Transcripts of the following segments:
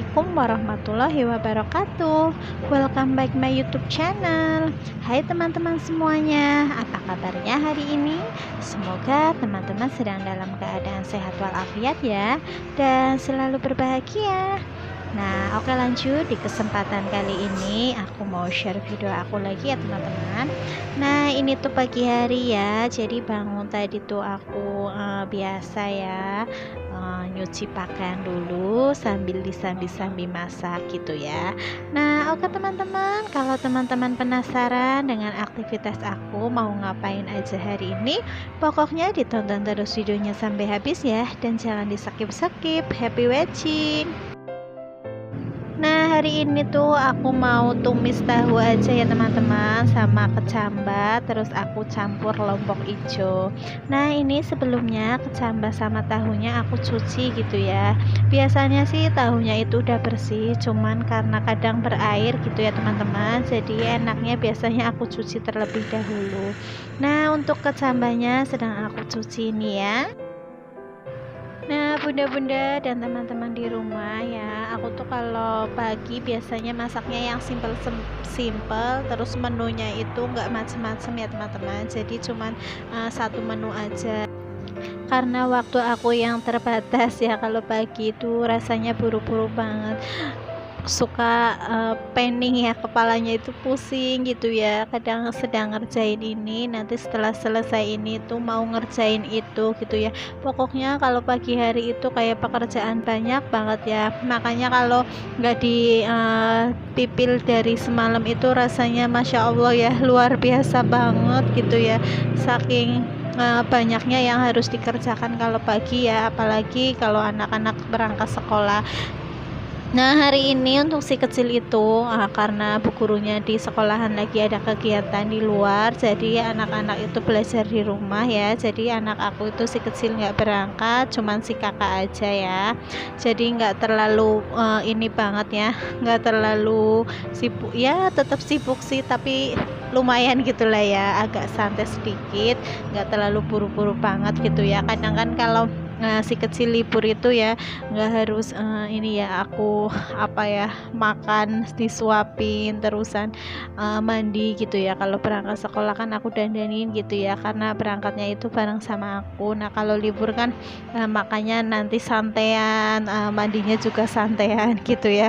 Assalamualaikum warahmatullahi wabarakatuh. Welcome back my YouTube channel. Hai teman-teman semuanya, apa kabarnya hari ini? Semoga teman-teman sedang dalam keadaan sehat walafiat ya, dan selalu berbahagia. Nah, oke, lanjut. Di kesempatan kali ini aku mau share video aku lagi ya teman-teman. Nah, ini tuh pagi hari ya. Jadi bangun tadi tuh aku biasa ya, nyuci pakaian dulu sambil disambi-sambi masak gitu ya. Nah, oke teman-teman, kalau teman-teman penasaran dengan aktivitas aku mau ngapain aja hari ini, pokoknya ditonton terus videonya sampai habis ya, dan jangan di skip-skip. Happy watching. Nah, hari ini tuh aku mau tumis tahu aja ya teman-teman, sama kecambah, terus aku campur lombok hijau. Nah, ini sebelumnya kecambah sama tahunya aku cuci gitu ya. Biasanya sih tahunya itu udah bersih, cuman karena kadang berair gitu ya teman-teman, jadi enaknya biasanya aku cuci terlebih dahulu. Nah, untuk kecambahnya sedang aku cuci ini ya. Nah, bunda-bunda dan teman-teman di rumah ya, aku tuh kalau pagi biasanya masaknya yang simple, terus menunya itu nggak macem-macem ya teman-teman, jadi cuman satu menu aja. Karena waktu aku yang terbatas ya, kalau pagi itu rasanya buru-buru banget, suka pening ya, kepalanya itu pusing gitu ya, kadang sedang ngerjain ini, nanti setelah selesai ini tuh mau ngerjain itu gitu ya. Pokoknya kalau pagi hari itu kayak pekerjaan banyak banget ya, makanya kalau nggak dipipil dari semalam itu rasanya Masya Allah ya, luar biasa banget gitu ya, saking banyaknya yang harus dikerjakan kalau pagi ya, apalagi kalau anak-anak berangkat sekolah. Nah, hari ini untuk si kecil itu karena bu gurunya di sekolahan lagi ada kegiatan di luar, jadi anak-anak itu belajar di rumah ya. Jadi anak aku itu si kecil nggak berangkat, cuman si kakak aja ya. Jadi nggak terlalu ini banget ya, nggak terlalu sibuk ya, tetap sibuk sih tapi lumayan gitulah ya, agak santai sedikit, nggak terlalu buru-buru banget gitu ya. Kadang kan kalau si kecil libur itu ya nggak harus ini ya, aku apa ya, makan disuapin terusan mandi gitu ya. Kalau berangkat sekolah kan aku dandanin gitu ya, karena berangkatnya itu bareng sama aku. Nah, kalau libur kan makanya nanti santean, mandinya juga santean gitu ya.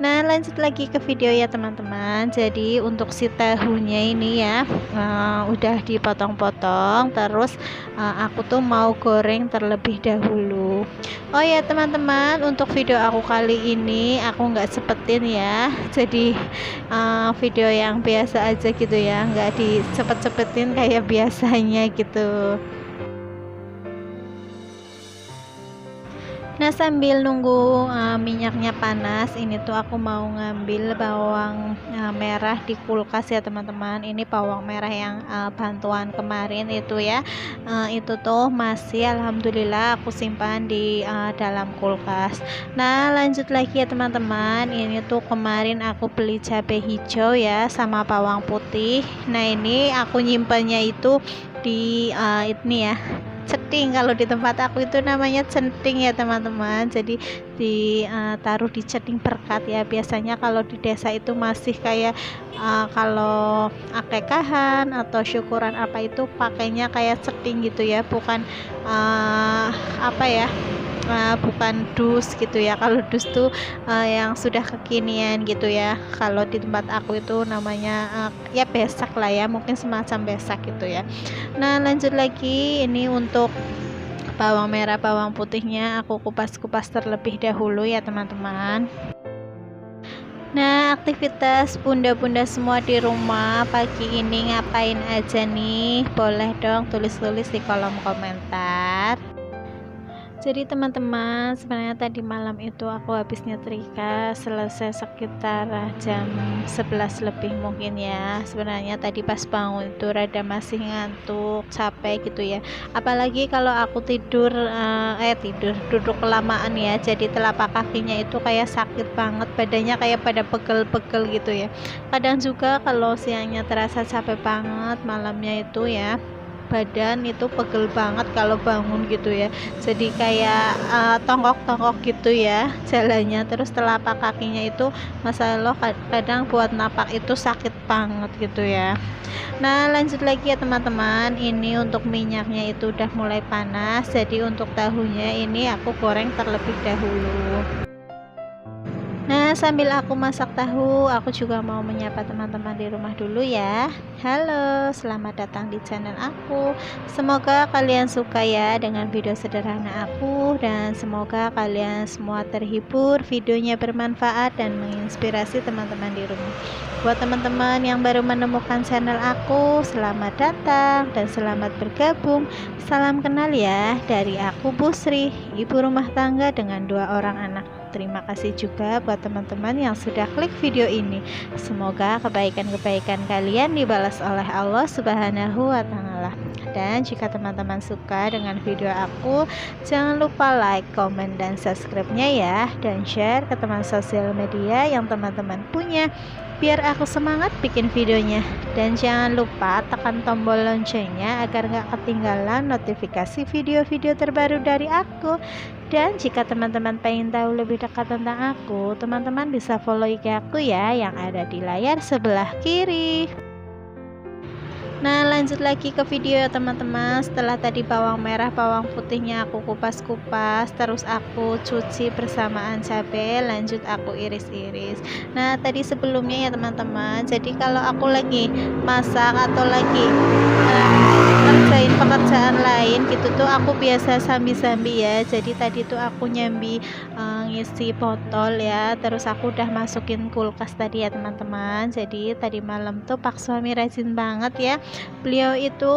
Nah, lanjut lagi ke video ya teman-teman. Jadi untuk si tahunya ini ya udah dipotong-potong, terus aku tuh mau goreng terlebih dahulu. Oh ya teman-teman, untuk video aku kali ini aku nggak sepetin ya, jadi video yang biasa aja gitu ya, nggak dicepet-cepetin kayak biasanya gitu. Nah, sambil nunggu minyaknya panas, ini tuh aku mau ngambil bawang merah di kulkas ya teman-teman. Ini bawang merah yang bantuan kemarin itu ya, itu tuh masih alhamdulillah aku simpan di dalam kulkas. Nah, lanjut lagi ya teman-teman, ini tuh kemarin aku beli cabai hijau ya sama bawang putih. Nah, ini aku nyimpannya itu di ini ya, ceting. Kalau di tempat aku itu namanya centing ya teman-teman, jadi ditaruh di ceting berkat ya. Biasanya kalau di desa itu masih kayak kalau akekahan atau syukuran apa itu pakainya kayak ceting gitu ya, bukan apa ya, bukan dus gitu ya. Kalau dus tuh yang sudah kekinian gitu ya. Kalau di tempat aku itu namanya ya besak lah ya, mungkin semacam besak gitu ya. Nah, lanjut lagi, ini untuk bawang merah bawang putihnya aku kupas-kupas terlebih dahulu ya teman-teman. Nah, aktivitas bunda-bunda semua di rumah pagi ini ngapain aja nih? Boleh dong tulis-tulis di kolom komentar. Jadi teman-teman, sebenarnya tadi malam itu aku habis nyetrika selesai sekitar jam 11 lebih mungkin ya. Sebenarnya tadi pas bangun itu rada masih ngantuk, capek gitu ya. Apalagi kalau aku duduk kelamaan ya, jadi telapak kakinya itu kayak sakit banget, badannya kayak pada pegel-pegel gitu ya. Kadang juga kalau siangnya terasa capek banget, malamnya itu ya badan itu pegel banget kalau bangun gitu ya, jadi kayak tongkok-tongkok gitu ya jalannya, terus telapak kakinya itu Masya Allah kadang buat napak itu sakit banget gitu ya. Nah lanjut lagi ya teman-teman, ini untuk minyaknya itu udah mulai panas, jadi untuk tahunya ini aku goreng terlebih dahulu. Nah sambil aku masak tahu, aku juga mau menyapa teman-teman di rumah dulu ya. Halo, selamat datang di channel aku. Semoga kalian suka ya dengan video sederhana aku, dan semoga kalian semua terhibur, videonya bermanfaat dan menginspirasi teman-teman di rumah. Buat teman-teman yang baru menemukan channel aku, selamat datang dan selamat bergabung. Salam kenal ya dari aku Busri, ibu rumah tangga dengan 2 orang anak. Terima kasih juga buat teman-teman yang sudah klik video ini. Semoga kebaikan-kebaikan kalian dibalas oleh Allah Subhanahu wa Ta'ala. Dan jika teman-teman suka dengan video aku, jangan lupa like, komen, dan subscribe-nya ya, dan share ke teman sosial media yang teman-teman punya, biar aku semangat bikin videonya. Dan jangan lupa tekan tombol loncengnya agar gak ketinggalan notifikasi video-video terbaru dari aku. Dan jika teman-teman pengen tahu lebih dekat tentang aku, teman-teman bisa follow IG aku ya, yang ada di layar sebelah kiri. Nah lanjut lagi ke video ya teman-teman. Setelah tadi bawang merah, bawang putihnya aku kupas-kupas, terus aku cuci bersamaan cabai, lanjut aku iris-iris. Nah tadi sebelumnya ya teman-teman, jadi kalau aku lagi masak atau lagi ngerjain pekerjaan lain gitu tuh, aku biasa sambi-sambi ya. Jadi tadi tuh aku nyambi ngisi botol ya, terus aku udah masukin kulkas tadi ya teman-teman. Jadi tadi malam tuh Pak suami rajin banget ya, beliau itu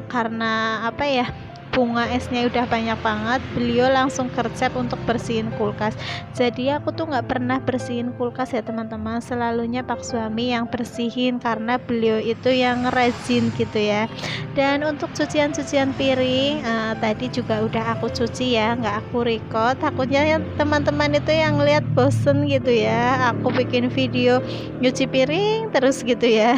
karena apa ya, bunga esnya udah banyak banget, beliau langsung gercep untuk bersihin kulkas. Jadi aku tuh nggak pernah bersihin kulkas ya teman-teman, selalunya Pak suami yang bersihin karena beliau itu yang rajin gitu ya. Dan untuk cucian-cucian piring tadi juga udah aku cuci ya, nggak aku record, takutnya ya teman-teman itu yang lihat bosen gitu ya aku bikin video nyuci piring terus gitu ya.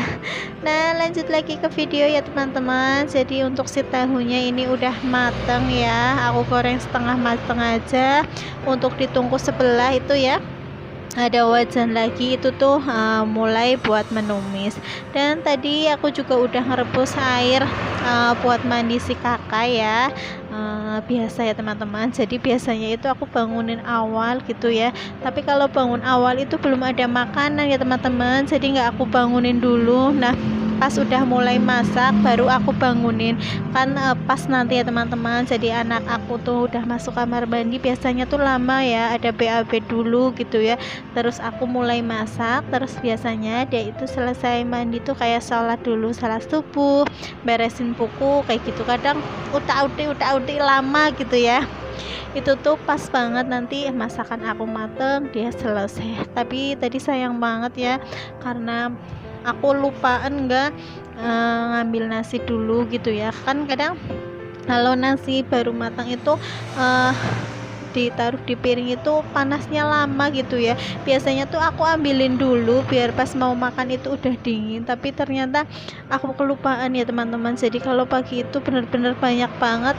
Nah lanjut lagi ke video ya teman-teman. Jadi untuk si tahunya ini udah mateng ya, aku goreng setengah mateng aja. Untuk ditunggu sebelah itu ya, ada wajan lagi itu tuh mulai buat menumis. Dan tadi aku juga udah ngerebus air buat mandi si kakak ya. Biasa ya teman-teman, jadi biasanya itu aku bangunin awal gitu ya, tapi kalau bangun awal itu belum ada makanan ya teman-teman, jadi nggak aku bangunin dulu. Nah pas udah mulai masak baru aku bangunin kan, pas nanti ya teman-teman, jadi anak aku tuh udah masuk kamar mandi, biasanya tuh lama ya, ada BAB dulu gitu ya, terus aku mulai masak, terus biasanya dia itu selesai mandi tuh kayak sholat dulu, salat subuh, beresin buku kayak gitu, kadang utak-utik lama gitu ya. Itu tuh pas banget nanti masakan aku mateng, dia selesai. Tapi tadi sayang banget ya, karena aku lupaan nggak ngambil nasi dulu gitu ya. Kan kadang kalau nasi baru matang itu ditaruh di piring itu panasnya lama gitu ya. Biasanya tuh aku ambilin dulu biar pas mau makan itu udah dingin, tapi ternyata aku kelupaan ya teman-teman. Jadi kalau pagi itu bener-bener banyak banget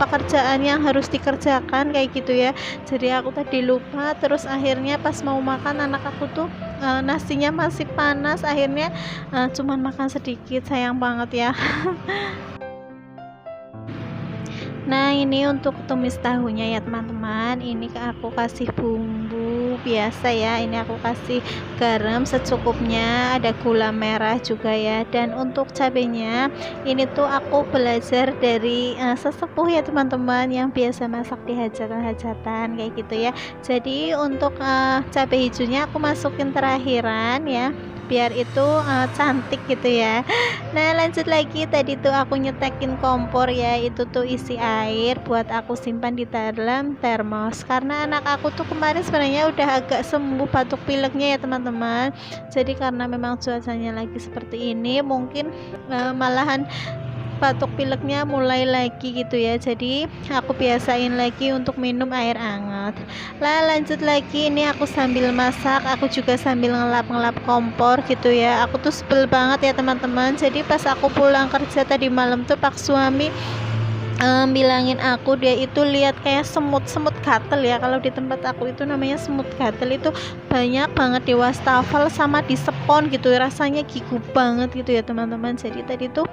pekerjaan yang harus dikerjakan kayak gitu ya. Jadi aku tadi lupa, terus akhirnya pas mau makan anak aku tuh nasinya masih panas, akhirnya cuman makan sedikit, sayang banget ya. Nah ini untuk tumis tahunya ya teman-teman, ini aku kasih bumbu biasa ya, ini aku kasih garam secukupnya, ada gula merah juga ya. Dan untuk cabenya ini tuh aku belajar dari sesepuh ya teman-teman, yang biasa masak di hajatan-hajatan kayak gitu ya. Jadi untuk cabai hijaunya aku masukin terakhiran ya, biar itu cantik gitu ya. Nah lanjut lagi, tadi tuh aku nyetekin kompor ya, itu tuh isi air buat aku simpan di dalam termos, karena anak aku tuh kemarin sebenarnya udah agak sembuh batuk pileknya ya teman-teman. Jadi karena memang cuacanya lagi seperti ini, mungkin malahan batuk pileknya mulai lagi gitu ya, jadi aku biasain lagi untuk minum air hangat. Lah lanjut lagi, ini aku sambil masak, aku juga sambil ngelap-ngelap kompor gitu ya. Aku tuh sebel banget ya teman-teman, jadi pas aku pulang kerja tadi malam tuh pak suami bilangin aku, dia itu lihat kayak semut-semut gatel ya, kalau di tempat aku itu namanya semut gatel, itu banyak banget di wastafel sama di spons gitu, rasanya gigu banget gitu ya teman-teman. Jadi tadi tuh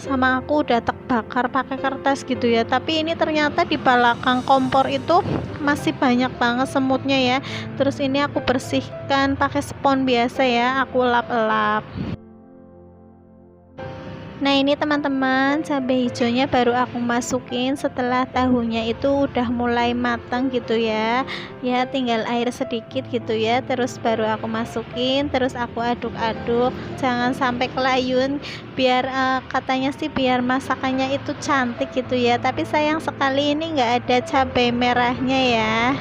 sama aku udah terbakar pakai kertas gitu ya, tapi ini ternyata di belakang kompor itu masih banyak banget semutnya ya. Terus ini aku bersihkan pakai spons biasa ya, aku lap-lap. Nah ini teman-teman, cabai hijaunya baru aku masukin setelah tahunya itu udah mulai matang gitu ya. Ya tinggal air sedikit gitu ya, terus baru aku masukin, terus aku aduk-aduk, jangan sampai kelayun, biar katanya sih biar masakannya itu cantik gitu ya. Tapi sayang sekali ini nggak ada cabai merahnya ya.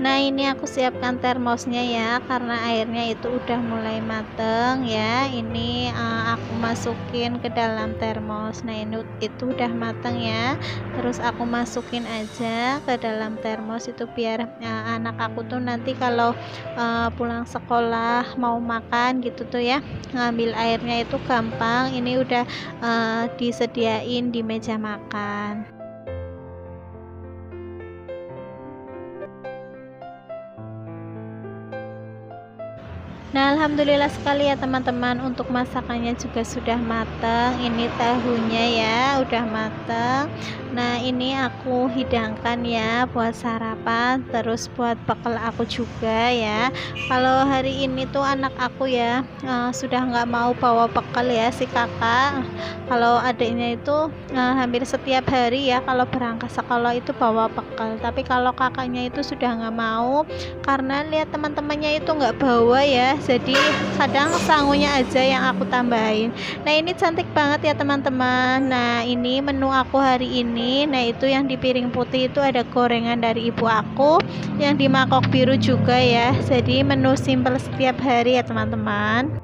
Nah ini aku siapkan termosnya ya, karena airnya itu udah mulai mateng ya. Ini aku masukin ke dalam termos. Nah ini itu udah mateng ya, terus aku masukin aja ke dalam termos itu biar anak aku tuh nanti kalau pulang sekolah mau makan gitu tuh ya, ngambil airnya itu gampang. Ini udah disediain di meja makan. Nah alhamdulillah sekali ya teman-teman, untuk masakannya juga sudah matang. Ini tahunya ya udah matang. Nah ini aku hidangkan ya buat sarapan, terus buat bekal aku juga ya. Kalau hari ini tuh anak aku ya sudah nggak mau bawa bekal ya, si kakak. Kalau adiknya itu hampir setiap hari ya kalau berangkat sekolah itu bawa bekal, tapi kalau kakaknya itu sudah nggak mau karena lihat teman-temannya itu nggak bawa ya, jadi kadang sangunya aja yang aku tambahin. Nah ini cantik banget ya teman-teman. Nah ini menu aku hari ini. Nah itu yang di piring putih itu ada gorengan dari ibu aku, yang di mangkok biru juga ya, jadi menu simple setiap hari ya teman-teman.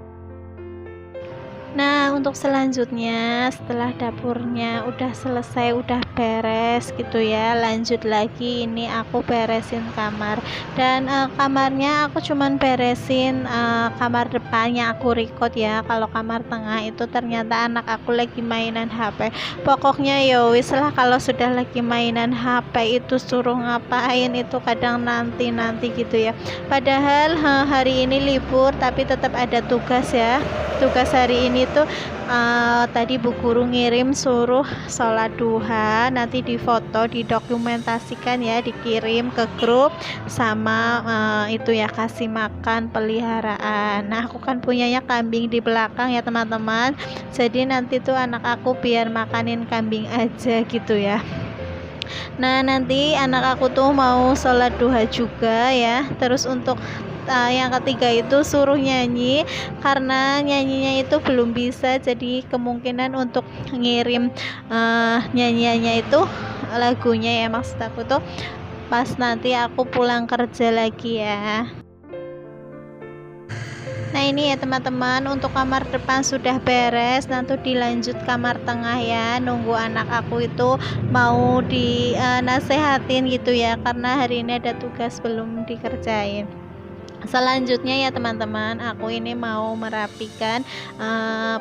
Nah untuk selanjutnya setelah dapurnya udah selesai, udah beres gitu ya, lanjut lagi ini aku beresin kamar. Dan kamarnya aku cuman beresin kamar depannya aku record ya. Kalau kamar tengah itu ternyata anak aku lagi mainan HP. Pokoknya ya wis lah, kalau sudah lagi mainan HP itu suruh ngapain itu kadang nanti gitu ya. Padahal hari ini libur tapi tetap ada tugas ya. Tugas hari ini tuh tadi Bu Guru ngirim suruh sholat duha, nanti difoto, didokumentasikan ya, dikirim ke grup, sama itu ya kasih makan peliharaan. Nah aku kan punyanya kambing di belakang ya teman-teman, jadi nanti tuh anak aku biar makanin kambing aja gitu ya. Nah nanti anak aku tuh mau sholat duha juga ya. Terus untuk yang ketiga itu suruh nyanyi, karena nyanyinya itu belum bisa, jadi kemungkinan untuk ngirim nyanyiannya itu lagunya ya, maksud aku tuh pas nanti aku pulang kerja lagi ya. Nah ini ya teman-teman, untuk kamar depan sudah beres, nanti dilanjut kamar tengah ya, nunggu anak aku itu mau nasehatin gitu ya, karena hari ini ada tugas belum dikerjain. Selanjutnya ya teman-teman, aku ini mau merapikan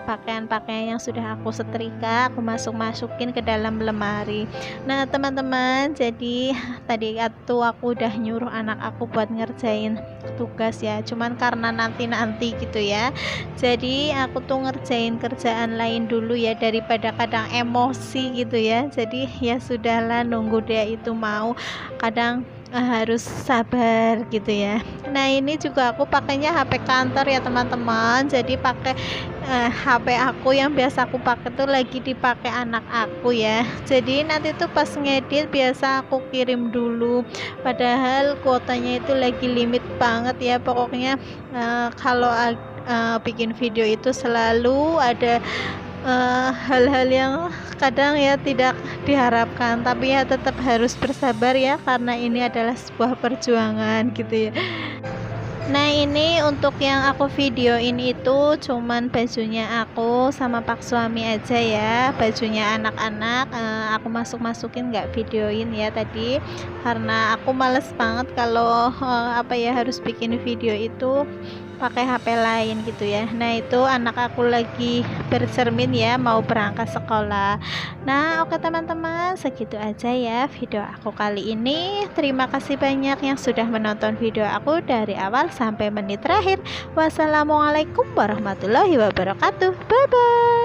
pakaian-pakaian yang sudah aku setrika, aku masukin ke dalam lemari. Nah teman-teman, jadi tadi aku udah nyuruh anak aku buat ngerjain tugas ya, cuman karena nanti gitu ya, jadi aku tuh ngerjain kerjaan lain dulu ya, daripada kadang emosi gitu ya. Jadi ya sudahlah, nunggu dia itu mau, kadang harus sabar gitu ya. Nah ini juga aku pakainya HP kantor ya teman-teman, jadi pakai HP aku yang biasa aku pakai tuh lagi dipakai anak aku ya. Jadi nanti tuh pas ngedit biasa aku kirim dulu, padahal kuotanya itu lagi limit banget ya. Pokoknya kalau bikin video itu selalu ada hal-hal yang kadang ya tidak diharapkan, tapi ya tetap harus bersabar ya, karena ini adalah sebuah perjuangan gitu ya. Nah, ini untuk yang aku videoin itu cuman bajunya aku sama pak suami aja ya, bajunya anak-anak aku masukin nggak videoin ya tadi, karena aku males banget kalau apa ya, harus bikin video itu pakai HP lain gitu ya. Nah, itu anak aku lagi bercermin ya, mau berangkat sekolah. Nah, oke teman-teman, segitu aja ya video aku kali ini. Terima kasih banyak yang sudah menonton video aku dari awal sampai menit terakhir. Wassalamualaikum warahmatullahi wabarakatuh. Bye bye.